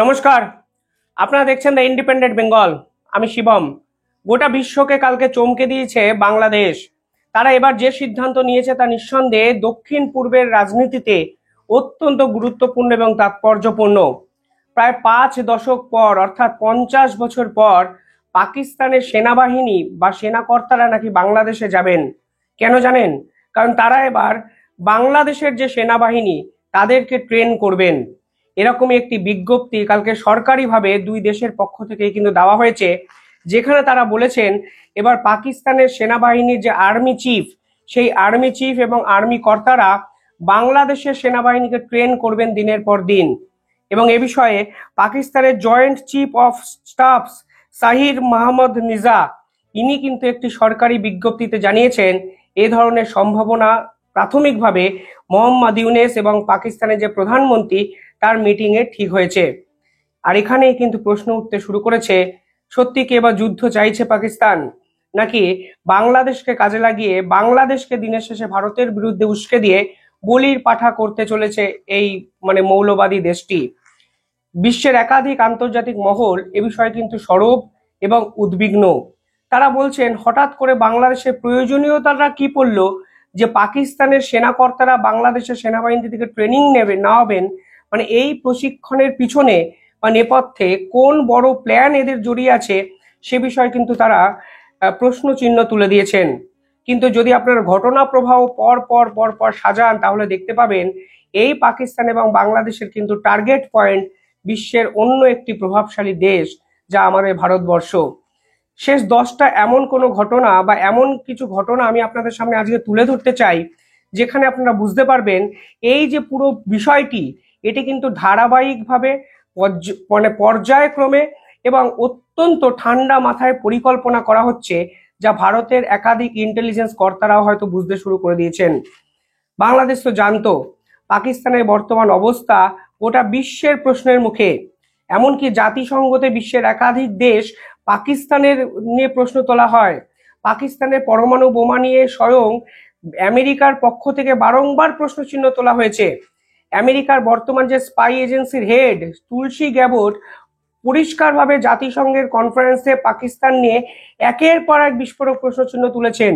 নমস্কার। আপনারা দেখছেন দ্য ইন্ডিপেন্ডেন্ট বেঙ্গল। আমি শিবম। গোটা বিশ্বকে কালকে চমকে দিয়েছে বাংলাদেশ। তারা এবার যে সিদ্ধান্ত নিয়েছে তা নিঃসন্দেহে দক্ষিণ পূর্বের রাজনীতিতে অত্যন্ত গুরুত্বপূর্ণ এবং তাৎপর্যপূর্ণ। প্রায় 5 দশক পর, অর্থাৎ 50 বছর পর পাকিস্তানের সেনাবাহিনী বা সেনাকর্তারা নাকি বাংলাদেশে যাবেন। কেন জানেন? কারণ তারা এবার বাংলাদেশের যে সেনাবাহিনী তাদেরকে ট্রেন করবেন। এরকমই একটি বিজ্ঞপ্তি কালকে সরকারিভাবে দুই দেশের পক্ষ থেকে কিন্তু দেওয়া হয়েছে, যেখানে তারা বলেছেন এবার পাকিস্তানের সেনাবাহিনীর যে আর্মি চিফ, সেই আর্মি চিফ এবং আর্মি কর্তারা বাংলাদেশের সেনাবাহিনীকে ট্রেন করবেন দিনের পর দিন। এবং এ বিষয়ে পাকিস্তানের joint chief of staff Sahir Mahmud নিজা ইনি কিন্তু একটি সরকারি বিজ্ঞপ্তিতে জানিয়েছেন এ ধরনের সম্ভাবনা প্রাথমিকভাবে মোহাম্মদ ইউনেস এবং পাকিস্তানের যে প্রধানমন্ত্রী তার মিটিংয়ে ঠিক হয়েছে। আর এখানেই কিন্তু প্রশ্ন উঠতে শুরু করেছে, সত্যি কি এবার যুদ্ধ চাইছে পাকিস্তান, নাকি বাংলাদেশকে কাজে লাগিয়ে বাংলাদেশকে দিনের শেষে ভারতের বিরুদ্ধে উস্কে দিয়ে বলির পাঠা করতে চলেছে এই মৌলবাদী দেশটি। বিশ্বের একাধিক আন্তর্জাতিক মহল এ বিষয়ে কিন্তু সরব এবং উদ্বিগ্ন। তারা বলছেন হঠাৎ করে বাংলাদেশের প্রয়োজনীয়তাটা কি পড়লো যে পাকিস্তানের সেনাকর্তারা বাংলাদেশের সেনাবাহিনী থেকে ট্রেনিং নেবেন। এই প্রশিক্ষণের পিছনে বা নেপথ্যে কোন বড় প্ল্যান এদের জড়িয়ে আছে সে বিষয়ে কিন্তু তারা প্রশ্ন চিহ্ন তুলে দিয়েছেন। কিন্তু যদি আপনার ঘটনা প্রবাহ পর পর পর পর সাজান তাহলে দেখতে পাবেন এই পাকিস্তান এবং বাংলাদেশের কিন্তু টার্গেট পয়েন্ট বিশ্বের অন্য একটি প্রভাবশালী দেশ, যা আমাদের ভারতবর্ষ। শেষ 10টা এমন কোনো ঘটনা বা এমন কিছু ঘটনা আমি আপনাদের সামনে আজকে তুলে ধরতে চাই, যেখানে আপনারা বুঝতে পারবেন এই যে পুরো বিষয়টি এটি কিন্তু ধারাবাহিকভাবে পর্যায়ক্রমে এবং অত্যন্ত ঠান্ডা মাথায় পরিকল্পনা করা হচ্ছে, যা ভারতের একাধিক ইন্টেলিজেন্স কর্তারাও হয়তো বুঝতে শুরু করে দিয়েছেন। বাংলাদেশ তো জানতো পাকিস্তানের বর্তমান অবস্থা গোটা বিশ্বের প্রশ্নের মুখে। এমনকি জাতিসংঘতে বিশ্বের একাধিক দেশ পাকিস্তানের নিয়ে প্রশ্ন তোলা হয়। পাকিস্তানের পরমাণু বোমা নিয়ে স্বয়ং আমেরিকার পক্ষ থেকে বারংবার প্রশ্ন চিহ্ন তোলা হয়েছে। আমেরিকার বর্তমান যে স্পাই এজেন্সির হেড তুলসী গ্যাবট পরিষ্কারভাবে জাতিসংঘের কনফারেন্সে পাকিস্তান নিয়ে একের পর এক বিস্ফোরক প্রশ্নচিহ্ন তুলেছেন।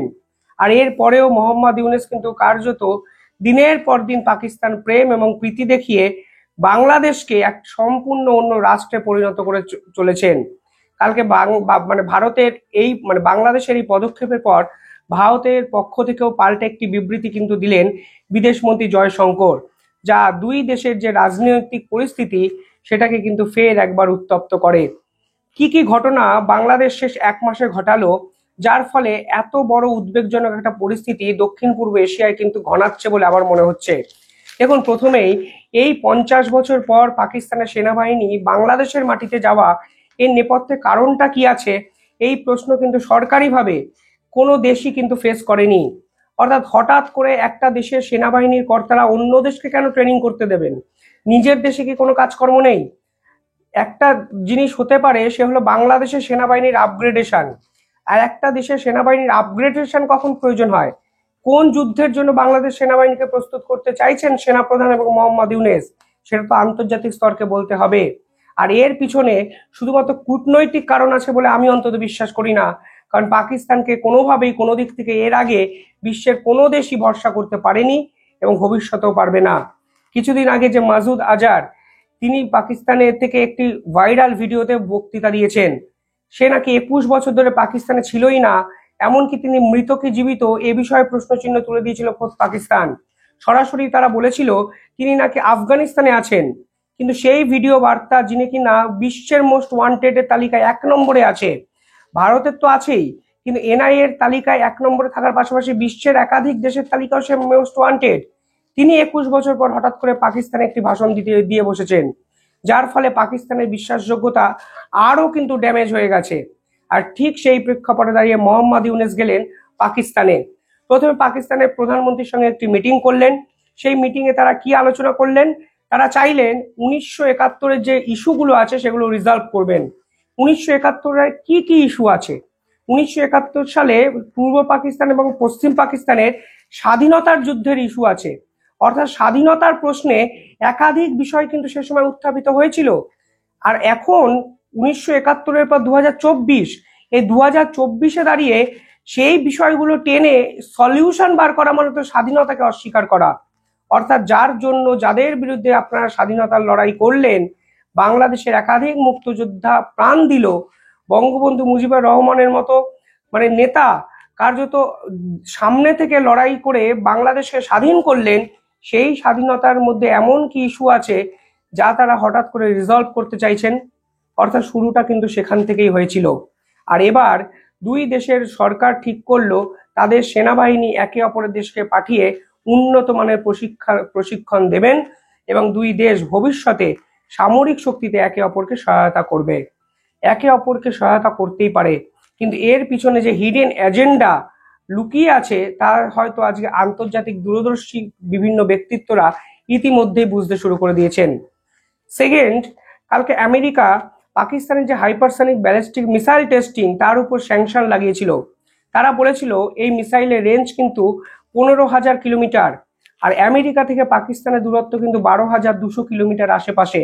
আর এর পরেও মোহাম্মদ ইউনেস কিন্তু কার্যত দিনের পর দিন পাকিস্তান প্রেম এবং প্রীতি দেখিয়ে বাংলাদেশকে এক সম্পূর্ণ অন্য রাষ্ট্রে পরিণত করে চলেছেন। কালকে ভারতের এই বাংলাদেশের এই পদক্ষেপের পর ভারতের পক্ষ থেকেও পাল্টে একটি বিবৃতি কিন্তু দিলেন বিদেশমন্ত্রী জয়শঙ্কর, যা দুই দেশের যে রাজনৈতিক পরিস্থিতি সেটাকে কিন্তু ফের একবার উত্তপ্ত করে। কি কি ঘটনা বাংলাদেশ শেষ 1 মাসে ঘটালো, যার ফলে এত বড় উদ্বেগজনক একটা পরিস্থিতি দক্ষিণ পূর্ব এশিয়ায় কিন্তু ঘনাচ্ছে বলে আমার মনে হচ্ছে। দেখুন, প্রথমেই এই 50 বছর পর পাকিস্তানের সেনাবাহিনী বাংলাদেশের মাটিতে যাওয়া এর নেপথ্যে কারণটা কি আছে, এই প্রশ্ন কিন্তু সরকারিভাবে কোনো দেশই কিন্তু ফেস করেনি। অর্থাৎ হঠাৎ করে একটা দেশের সেনাবাহিনীর কর্তারা অন্য দেশকে কেন ট্রেনিং করতে দেবেন? নিজের দেশে কি কোনো কাজকর্ম নেই? একটা জিনিস হতে পারে, সে হলো বাংলাদেশের সেনাবাহিনীর আপগ্রেডেশন। আর একটা দেশের সেনাবাহিনীর আপগ্রেডেশন কখন প্রয়োজন হয়, কোন যুদ্ধের জন্য বাংলাদেশ সেনাবাহিনীকে প্রস্তুত করতে চাইছেন সেনাপ্রধান এবং মোহাম্মদ ইউনেস, সেটা তো আন্তর্জাতিক স্তরকে বলতে হবে। আর এর পিছনে শুধুমাত্র কূটনৈতিক কারণ আছে বলে আমি অন্তত বিশ্বাস করি না। কারণ পাকিস্তানকে কোনোভাবেই কোনো দিক থেকে এর আগে বিশ্বের কোনো দেশই ভরসা করতে পারেনি এবং ভবিষ্যতেও পারবে না। কিছুদিন আগে যে মাসুদ আজহার, তিনি পাকিস্তানের থেকে একটি ভাইরাল ভিডিওতে বক্তৃতা দিয়েছেন। সে নাকি 21 বছর ধরে পাকিস্তানে ছিলই না, এমনকি তিনি মৃত কি জীবিত এ বিষয়ে প্রশ্নচিহ্ন তুলে দিয়েছিল খোদ পাকিস্তান। সরাসরি তারা বলেছিল তিনি নাকি আফগানিস্তানে আছেন। কিন্তু সেই ভিডিও বার্তা, যিনি কিনা বিশ্বের মোস্ট ওয়ান্টেড এর তালিকায় 1 নম্বরে আছে, ভারতের তো আছেই, কিন্তু এনআইএ এর তালিকায় 1 নম্বরে থাকার পাশাপাশি বিশ্বের একাধিক দেশের তালিকাও সে মোস্ট ওয়ান্টেড, তিনি 21 বছর পর হঠাৎ করে পাকিস্তানে একটি ভাষণ দিয়ে বসেছেন, যার ফলে পাকিস্তানের বিশ্বাসযোগ্যতা আরও কিন্তু ড্যামেজ হয়ে গেছে। আর ঠিক সেই প্রেক্ষাপটে দাঁড়িয়ে মোহাম্মদ ইউনেস গেলেন পাকিস্তানে। প্রথমে পাকিস্তানের প্রধানমন্ত্রীর সঙ্গে একটি মিটিং করলেন। সেই মিটিংয়ে তারা কি আলোচনা করলেন? তারা চাইলেন 1971-এর যে ইস্যুগুলো আছে সেগুলো রিজলভ করবেন। 1971-এর কি কি ইস্যু আছে? 1971 সালে পূর্ব পাকিস্তান এবং পশ্চিম পাকিস্তানের স্বাধীনতার যুদ্ধের ইস্যু আছে। অর্থাৎ স্বাধীনতার প্রশ্নে একাধিক বিষয় কিন্তু সে সময় উত্থাপিত হয়েছিল। আর এখন 1971-এর পর 2024, এই 2024-এ দাঁড়িয়ে সেই বিষয়গুলো টেনে সলিউশন বার করা মানে তো স্বাধীনতাকে অস্বীকার করা। অর্থাৎ যার জন্য, যাদের বিরুদ্ধে আপনারা স্বাধীনতার লড়াই করলেন, বাংলাদেশের একাধিক মুক্তিযোদ্ধা প্রাণ দিল, বঙ্গবন্ধু মুজিবুর রহমানের মতো মানে নেতা কার্যত সামনে থেকে লড়াই করে বাংলাদেশকে স্বাধীন করলেন, সেই স্বাধীনতার মধ্যে এমন কি ইস্যু আছে যা তারা হঠাৎ করে রিজলভ করতে চাইছেন? অর্থাৎ শুরুটা কিন্তু সেখান থেকেই হয়েছিল। আর এবার দুই দেশের সরকার ঠিক করলো তাদের সেনাবাহিনী একে অপরের দেশকে পাঠিয়ে উন্নত মানের প্রশিক্ষণ দেবেন এবং দুই দেশ ভবিষ্যতে সামরিক শক্তিতে একে অপরকে সহায়তা করবে। একে অপরকে সহায়তা করতেই পারে, কিন্তু এর পিছনে যে হিডেন এজেন্ডা লুকিয়ে আছে তা হয়তো আজকে আন্তর্জাতিক দূরদর্শী বিভিন্ন ব্যক্তিত্বরা ইতিমধ্যেই বুঝতে শুরু করে দিয়েছেন। সেকেন্ড, কালকে আমেরিকা পাকিস্তানের যে হাইপারসনিক ব্যালিস্টিক মিসাইল টেস্টিং তার উপর স্যাংশন লাগিয়েছিল। তারা বলেছিল এই মিসাইলের রেঞ্জ কিন্তু 15,000 কিলোমিটার, আর আমেরিকা থেকে পাকিস্তানের দূরত্ব কিন্তু 12,200 কিলোমিটার আশেপাশে।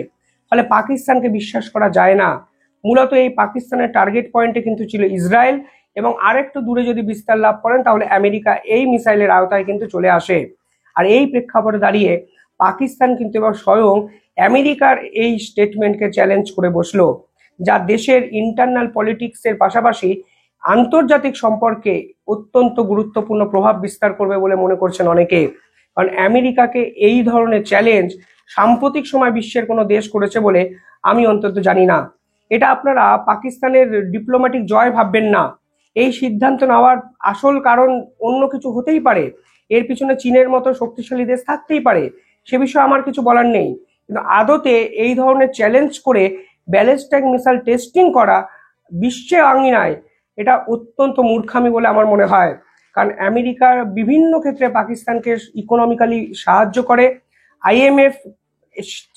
ফলে পাকিস্তানকে বিশ্বাস করা যায় না। মূলত এই পাকিস্তানের টার্গেট পয়েন্টে কিন্তু ছিল ইসরায়েল, এবং আরেকটু দূরে যদি বিস্তার লাভ করেন তাহলে আমেরিকা এই মিসাইলের আওতায় কিন্তু চলে আসে। আর এই প্রেক্ষাপটে দাঁড়িয়ে পাকিস্তান কিন্তু এবার স্বয়ং আমেরিকার এই স্টেটমেন্টকে চ্যালেঞ্জ করে বসলো, যা দেশের ইন্টারনাল পলিটিক্সের পাশাপাশি আন্তর্জাতিক সম্পর্কে অত্যন্ত গুরুত্বপূর্ণ প্রভাব বিস্তার করবে বলে মনে করছেন অনেকে। কারণ আমেরিকাকে এই ধরনের চ্যালেঞ্জ সাম্প্রতিক সময় বিশ্বের কোনো দেশ করেছে বলে আমি অন্তত জানি না। এটা আপনারা পাকিস্তানের ডিপ্লোম্যাটিক জয় ভাববেন না। এই সিদ্ধান্ত নেওয়ার আসল কারণ অন্য কিছু হতেই পারে, এর পিছনে চীনের মতো শক্তিশালী দেশ থাকতেই পারে, সে বিষয়ে আমার কিছু বলার নেই। কিন্তু আদতে এই ধরনের চ্যালেঞ্জ করে ব্যালিস্টিক মিসাইল টেস্টিং করা বিশ্বের আঙিনায় এটা অত্যন্ত মূর্খামি বলে আমার মনে হয়। কারণ আমেরিকা বিভিন্ন ক্ষেত্রে পাকিস্তানকে ইকোনমিক্যালি সাহায্য করে, IMF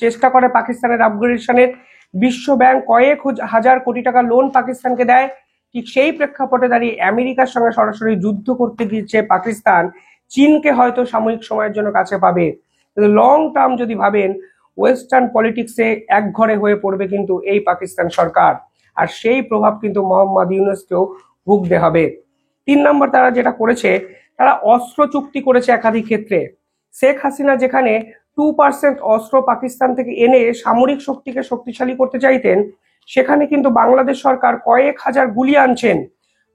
চেষ্টা করে পাকিস্তানের আপগ্রেডেশনের, বিশ্ব ব্যাংক কয়েক হাজার কোটি টাকা লোন পাকিস্তানকে দেয়। ঠিক সেই প্রেক্ষাপটে দাঁড়িয়ে আমেরিকার সঙ্গে সরাসরি যুদ্ধ করতে গিয়েছে পাকিস্তান চীনকে হয়তো সাময়িক সময়ের জন্য কাছে পাবে, কিন্তু লং টার্ম যদি ভাবেন ওয়েস্টার্ন পলিটিক্সে একঘরে হয়ে পড়বে কিন্তু এই পাকিস্তান সরকার, আর সেই প্রভাব কিন্তু মোহাম্মদ ইউনূসকেও ভুগতে হবে। 3 নম্বর, তারা যেটা করেছে, তারা অস্ত্র চুক্তি করেছে একাধিক ক্ষেত্রে। শেখ হাসিনা যেখানে 2% অস্ত্র পাকিস্তান থেকে এনে সামরিক শক্তিকে শক্তিশালী করতে চাইতেন, সেখানে কিন্তু বাংলাদেশ সরকার কয়েক হাজার গুলি আনছেন,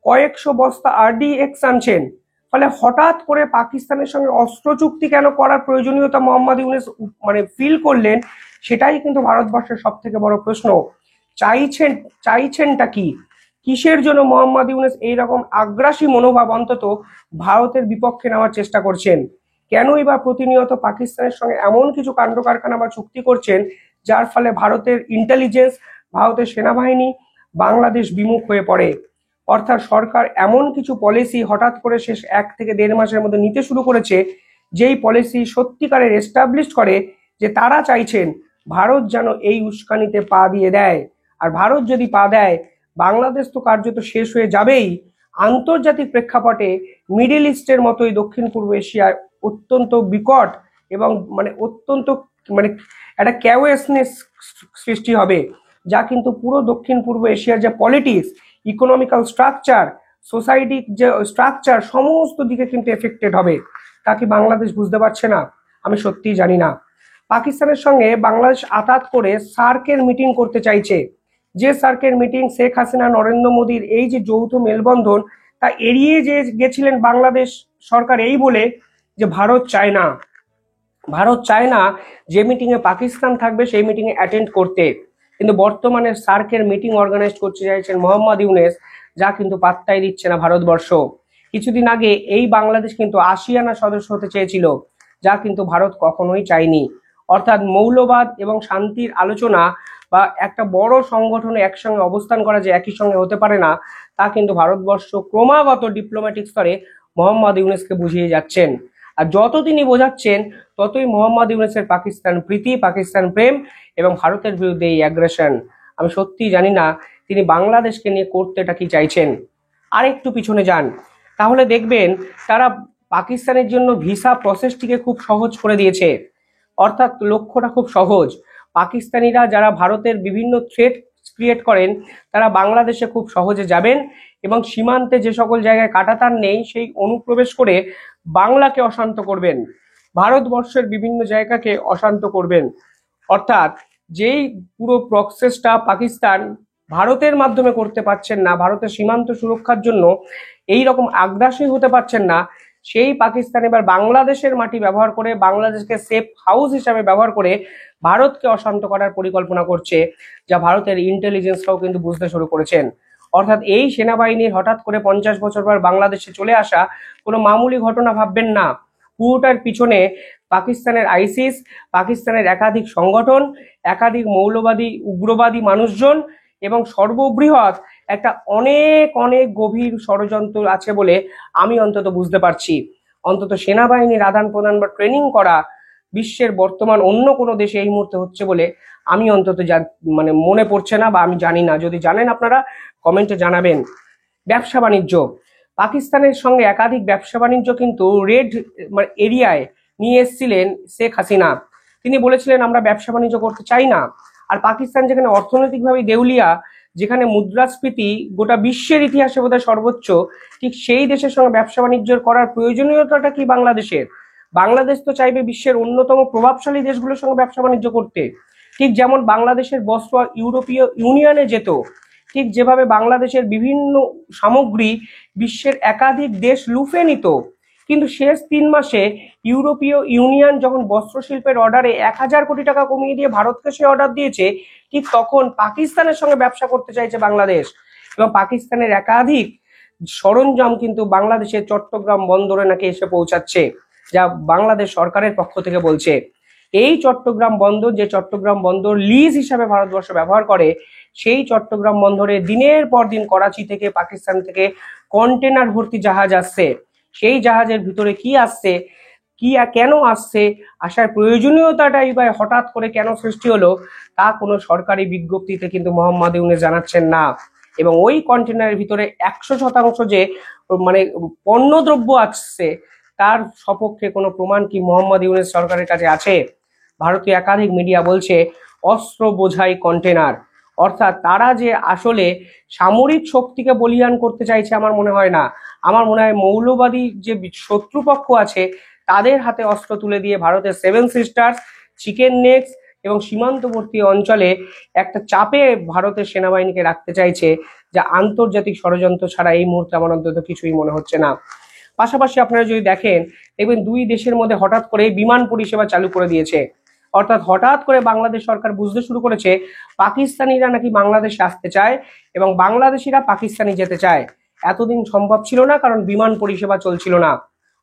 কয়েকশো বস্তা RDX আনছেন। ফলে হঠাৎ করে পাকিস্তানের সঙ্গে অস্ত্র চুক্তি কেন করার প্রয়োজনীয়তা মোহাম্মদ ইউনূস মানে ফিল করলেন, সেটাই কিন্তু ভারতবর্ষের সব থেকে বড় প্রশ্ন। চাইছেনটা কি? কিসের জন্য মোহাম্মদ ইউনূস এইরকম আগ্রাসী মনোভাব অন্তত ভারতের বিপক্ষে নেওয়ার চেষ্টা করছেন? কেনই বা প্রতিনিয়ত পাকিস্তানের সঙ্গে এমন কিছু কাণ্ড কারখানা বা চুক্তি করছেন যার ফলে ভারতের ইন্টেলিজেন্স, ভারতের সেনাবাহিনী বাংলাদেশ বিমুখ হয়ে পড়ে? অর্থাৎ সরকার এমন কিছু পলিসি হঠাৎ করে শেষ 1 থেকে 1.5 মাসের মধ্যে নিতে শুরু করেছে, যেই পলিসি সত্যিকারের এস্টাবলিশ করে যে তারা চাইছেন ভারত যেন এই উস্কানিতে পা দিয়ে দেয়। আর ভারত যদি পা দেয়, বাংলাদেশ তো কার্যত শেষ হয়ে যাবেই। আন্তর্জাতিক প্রেক্ষাপটে মিডল ইস্টের মতোই দক্ষিণ পূর্ব এশিয়ায় অত্যন্ত বিকট এবং অত্যন্ত একটা ক্যাওয়াসনেস সৃষ্টি হবে, যা কিন্তু পুরো দক্ষিণ পূর্ব এশিয়ার যে পলিটিক্স, ইকোনমিক্যাল স্ট্রাকচার, সোসাইটিক যে স্ট্রাকচার, সমস্ত দিকে কিন্তু এফেক্টেড হবে। তা কি বাংলাদেশ বুঝতে পারছে না? আমি সত্যিই জানি না। পাকিস্তানের সঙ্গে বাংলাদেশ আতাত করে সার্কের মিটিং করতে চাইছে, যে সার্কের মিটিং শেখ হাসিনা নরেন্দ্র মোদীর এই যে যৌথ মেলবন্ধন তা এড়িয়ে যে গেছিলেন বাংলাদেশ সরকার এই বলে যে ভারত চায় না যে মিটিংয়ে পাকিস্তান থাকবে সেই মিটিংয়ে অ্যাটেন্ড করতে। কিন্তু বর্তমানে সার্কের মিটিং অর্গানাইজ করতে চাইছেন মোহাম্মদ ইউনূস, যা কিন্তু পাত্তাই দিচ্ছে না ভারতবর্ষ। কিছুদিন আগে এই বাংলাদেশ কিন্তু আসিয়ানা সদস্য হতে চেয়েছিল, যা কিন্তু ভারত কখনোই চায়নি। অর্থাৎ মৌলবাদ এবং শান্তির আলোচনা বা একটা বড় সংগঠনে একসঙ্গে অবস্থান করা যে একই সঙ্গে হতে পারে না, তা কিন্তু ভারতবর্ষ ক্রমাগত ডিপ্লোম্যাটিক স্তরে মোহাম্মদ ইউনূসকে বুঝিয়ে যাচ্ছেন। আর যত তিনি বোঝাচ্ছেন ততই মোহাম্মদ ইউনূসের পাকিস্তান প্রীতি, পাকিস্তান প্রেম এবং ভারতের বিরুদ্ধে এই অ্যাগ্রেশন। আমি সত্যিই জানি না তিনি বাংলাদেশকে নিয়ে করতেটা কি চাইছেন। আর একটু পিছনে যান, তাহলে দেখবেন তারা পাকিস্তানের জন্য ভিসা প্রসেসটিকে খুব সহজ করে দিয়েছে। অর্থাৎ লক্ষ্যটা খুব সহজ, পাকিস্তানিরা যারা ভারতের বিভিন্ন থ্রেট ক্রিয়েট করেন তারা বাংলাদেশে খুব সহজে যাবেন এবং সীমান্তে যে সকল জায়গায় কাঁটাতার নেই সেই অনুপ্রবেশ করে বাংলাকে অশান্ত করবেন, ভারতবর্ষের বিভিন্ন জায়গাকে অশান্ত করবেন। অর্থাৎ যেই পুরো প্রসেসটা পাকিস্তান ভারতের মাধ্যমে করতে পারছেন না, ভারতের সীমান্ত সুরক্ষার জন্য এই রকম আগ্রাসী হতে পারছেন না, সেই পাকিস্তান এবার বাংলাদেশের মাটি ব্যবহার করে, বাংলাদেশকে সেফ হাউস হিসাবে ব্যবহার করে ভারতকে অশান্ত করার পরিকল্পনা করছে, যা ভারতের ইন্টেলিজেন্সরাও কিন্তু বুঝতে শুরু করেছেন। অর্থাৎ এই সেনাবাহিনীর হঠাৎ করে 50 বছর পর বাংলাদেশে চলে আসা কোনো মামুলি ঘটনা ভাববেন না। পুরোটার পিছনে পাকিস্তানের আইসিস, পাকিস্তানের একাধিক সংগঠন, একাধিক মৌলবাদী উগ্রবাদী মানুষজন এবং সর্ববৃহৎ একটা অনেক অনেক গভীর ষড়যন্ত্র আছে বলে আমি অন্তত বুঝতে পারছি। অন্তত সেনাবাহিনীর আদান প্রদান বা ট্রেনিং করা বিশ্বের বর্তমান অন্য কোনো দেশে এই মুহূর্তে হচ্ছে বলে আমি অন্তত মানে মনে পড়ছে না, বা আমি জানি না। যদি জানেন আপনারা কমেন্টে জানাবেন। ব্যবসা বাণিজ্য, পাকিস্তানের সঙ্গে একাধিক ব্যবসা বাণিজ্য কিন্তু রেড এরিয়ায় নিয়ে এসেছিলেন শেখ হাসিনা। তিনি বলেছিলেন আমরা ব্যবসা বাণিজ্য করতে চাই না। আর পাকিস্তান যেখানে অর্থনৈতিকভাবে দেউলিয়া, যেখানে মুদ্রাস্ফীতি গোটা বিশ্বের ইতিহাসে বোধহয় সর্বোচ্চ, ঠিক সেই দেশের সঙ্গে ব্যবসা বাণিজ্য করার প্রয়োজনীয়তাটা কি বাংলাদেশের? বাংলাদেশ তো চাইবে বিশ্বের অন্যতম প্রভাবশালী দেশগুলোর সঙ্গে ব্যবসা বাণিজ্য করতে। ঠিক যেমন বাংলাদেশের বস্ত্র ইউরোপীয় ইউনিয়নে যেত, ঠিক যেভাবে বাংলাদেশের বিভিন্ন সামগ্রী বিশ্বের একাধিক দেশ লুফে নিত, কিন্তু শেষ 3 মাসে ইউরোপীয় ইউনিয়ন যখন বস্ত্র শিল্পের অর্ডারে 1000 কোটি টাকা কমিয়ে দিয়ে ভারতকে সে অর্ডার দিয়েছে, ঠিক তখন পাকিস্তানের সঙ্গে ব্যবসা করতে চাইছে বাংলাদেশ। এবং পাকিস্তানের একাধিক সরঞ্জাম কিন্তু বাংলাদেশের চট্টগ্রাম বন্দরে নাকি এসে পৌঁছাচ্ছে, যা বাংলাদেশ সরকারের পক্ষ থেকে বলছে। এই চট্টগ্রাম বন্দর, যে চট্টগ্রাম বন্দর লিজ হিসাবে ভারতবর্ষ ব্যবহার করে, সেই চট্টগ্রাম বন্দরে দিনের পর দিন করাচি থেকে, পাকিস্তান থেকে কন্টেনার ভর্তি জাহাজ আসছে। সেই জাহাজের ভিতরে কি আসছে, কি কেন আসছে, আসার প্রয়োজনীয়তাটাই বা হঠাৎ করে কেন সৃষ্টি হলো, তা কোনো সরকারি বিজ্ঞপ্তিতে কিন্তু মোহাম্মদ ইউনূস জানাচ্ছেন না। এবং ওই কন্টেনারের ভিতরে 100% যে মানে পণ্যদ্রব্য আসছে, তার সপক্ষে কোনো প্রমাণ কি মোহাম্মদ ইউনূস সরকারের কাছে আছে? ভারতীয় একাধিক মিডিয়া বলছে অস্ত্র বোঝাই কন্টেনার। অর্থাৎ তারা যে আসলে সামরিক শক্তিকে বলিয়ান করতে চাইছে আমার মনে হয় না। আমার মনে হয় মৌলবাদী যে শত্রুপক্ষ আছে তাদের হাতে অস্ত্র তুলে দিয়ে ভারতের 7 সিস্টার্স, চিকেন নেক্স এবং সীমান্তবর্তী অঞ্চলে একটা চাপে ভারতের সেনাবাহিনীকে রাখতে চাইছে, যা আন্তর্জাতিক ষড়যন্ত্র ছাড়া এই মুহূর্তে আমার অন্তত কিছুই মনে হচ্ছে না। পাশাপাশি আপনারা যদি দেখেন, দেখবেন দুই দেশের মধ্যে হঠাৎ করে বিমান পরিষেবা চালু করে দিয়েছে। অর্থাৎ হঠাৎ করে বাংলাদেশ সরকার বুঝতে শুরু করেছে পাকিস্তানিরা নাকি বাংলাদেশে আসতে চায় এবং বাংলাদেশিরা পাকিস্তানি যেতে চায়। এতদিন সম্ভব ছিল না, কারণ বিমান পরিষেবা চলছিল না।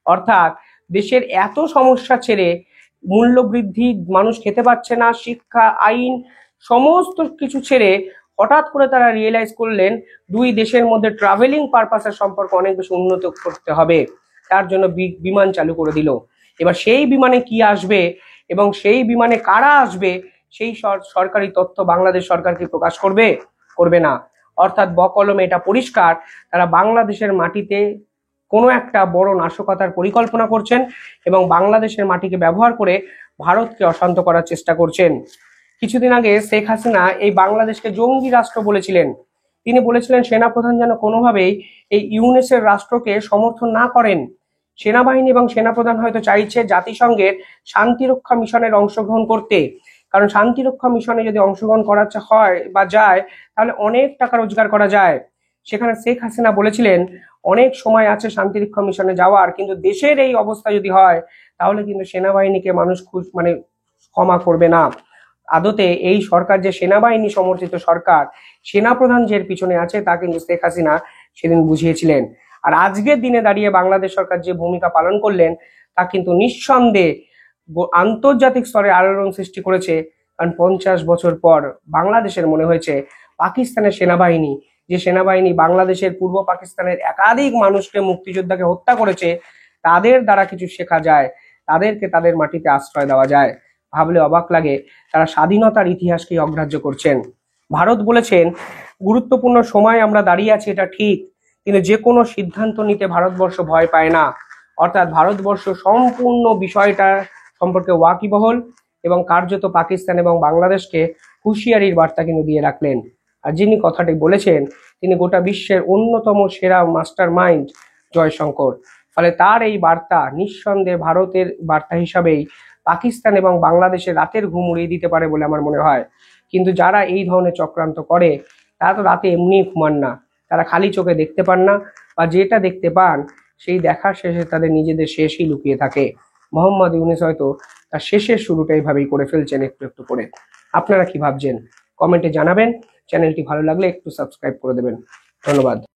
অর্থাৎ দেশের এত সমস্যা ছেড়ে, মূল্য বৃদ্ধি, মানুষ খেতে পাচ্ছে না, শিক্ষা, আইন, সমস্ত কিছু ছেড়ে হঠাৎ করে তারা রিয়েলাইজ করলেন দুই দেশের মধ্যে ট্রাভেলিং পারপাসের সম্পর্ক অনেক বেশি উন্নত করতে হবে। তার জন্য বিমান চালু করে দিল। এবার সেই বিমানে কি আসবে এবং সেই বিমানে কারা আসবে, সেই সরকারি তথ্য বাংলাদেশ সরকার কি প্রকাশ করবে? করবে না। অর্থাৎ বকলমে এটা পরিষ্কার, তারা বাংলাদেশের মাটিতে কোনো একটা বড় নাশকতার পরিকল্পনা করছেন এবং বাংলাদেশের মাটিকে ব্যবহার করে ভারতকে অশান্ত করার চেষ্টা করছেন। কিছুদিন আগে শেখ হাসিনা এই বাংলাদেশকে জঙ্গি রাষ্ট্র বলেছিলেন। তিনি বলেছিলেন সেনাপ্রধান যেন কোনোভাবেই এই ইউনূসের রাষ্ট্রকে সমর্থন না করেন। সেনাবাহিনী এবং সেনাপ্রধান হয়তো চাইছে জাতিসংঘের শান্তিরক্ষা মিশনের অংশগ্রহণ করতে, কারণ শান্তিরক্ষা মিশনে যদি অংশগ্রহণ করা হয় বা যায়, তাহলে অনেক টাকা রোজগার করা যায়। সেখানে শেখ হাসিনা বলেছিলেন অনেক সময় আছে শান্তিরক্ষা মিশনে যাওয়ার, কিন্তু দেশের এই অবস্থা যদি হয় তাহলে কিন্তু সেনাবাহিনীকে মানুষ মানে ক্ষমা করবে না। আদতে এই সরকার যে সেনাবাহিনী সমর্থিত সরকার, সেনাপ্রধান যে পিছনে আছে, তা কিন্তু শেখ হাসিনা সেদিন বুঝিয়েছিলেন। আর আজকের দিনে দাঁড়িয়ে বাংলাদেশ সরকার যে ভূমিকা পালন করলেন, তা কিন্তু নিঃসন্দেহে আন্তর্জাতিক স্তরে আলোড়ন সৃষ্টি করেছে। কারণ 50 বছর পর বাংলাদেশের মনে হয়েছে পাকিস্তানের সেনাবাহিনী, যে সেনাবাহিনী বাংলাদেশের পূর্ব পাকিস্তানের একাধিক মানুষকে, মুক্তিযোদ্ধাকে হত্যা করেছে, তাদের দ্বারা কিছু শেখা যায়, তাদেরকে তাদের মাটিতে আশ্রয় দেওয়া যায়। ভাবলে অবাক লাগে, তারা স্বাধীনতার ইতিহাসকে অগ্রাহ্য করছেন। ভারত বলেছেন গুরুত্বপূর্ণ সময় আমরা দাঁড়িয়ে আছি, এটা ঠিক, কিন্তু যে কোনো সিদ্ধান্ত নিতে ভারতবর্ষ ভয় পায় না। অর্থাৎ ভারতবর্ষ সম্পূর্ণ বিষয়টা সম্পর্কে ওয়াকিবহল এবং কার্যত পাকিস্তান এবং বাংলাদেশকে হুঁশিয়ারির বার্তা কিন্তু দিয়ে রাখলেন। আর যিনি কথাটি বলেছেন তিনি গোটা বিশ্বের অন্যতম সেরা মাস্টার মাইন্ড জয়শঙ্কর। ফলে তার এই বার্তা নিঃসন্দেহে ভারতের বার্তা হিসাবেই পাকিস্তান এবং বাংলাদেশের রাতের ঘুম উড়িয়ে দিতে পারে বলে আমার মনে হয়। কিন্তু যারা এই ধরনের চক্রান্ত করে তারা তো রাতে এমনিই ঘুমান না, তারা খালি চোখে দেখতে পান না, বা যেটা দেখতে পান সেই দেখার শেষে তাদের নিজেদের শেষই লুকিয়ে থাকে। মোহাম্মদ ইউনূস হয়তো তার শেষের শুরুটা এইভাবেই করে ফেলছেন একটু একটু করে। আপনারা কি ভাবছেন কমেন্টে জানাবেন। চ্যানেলটি ভালো লাগলে একটু সাবস্ক্রাইব করে দেবেন। ধন্যবাদ।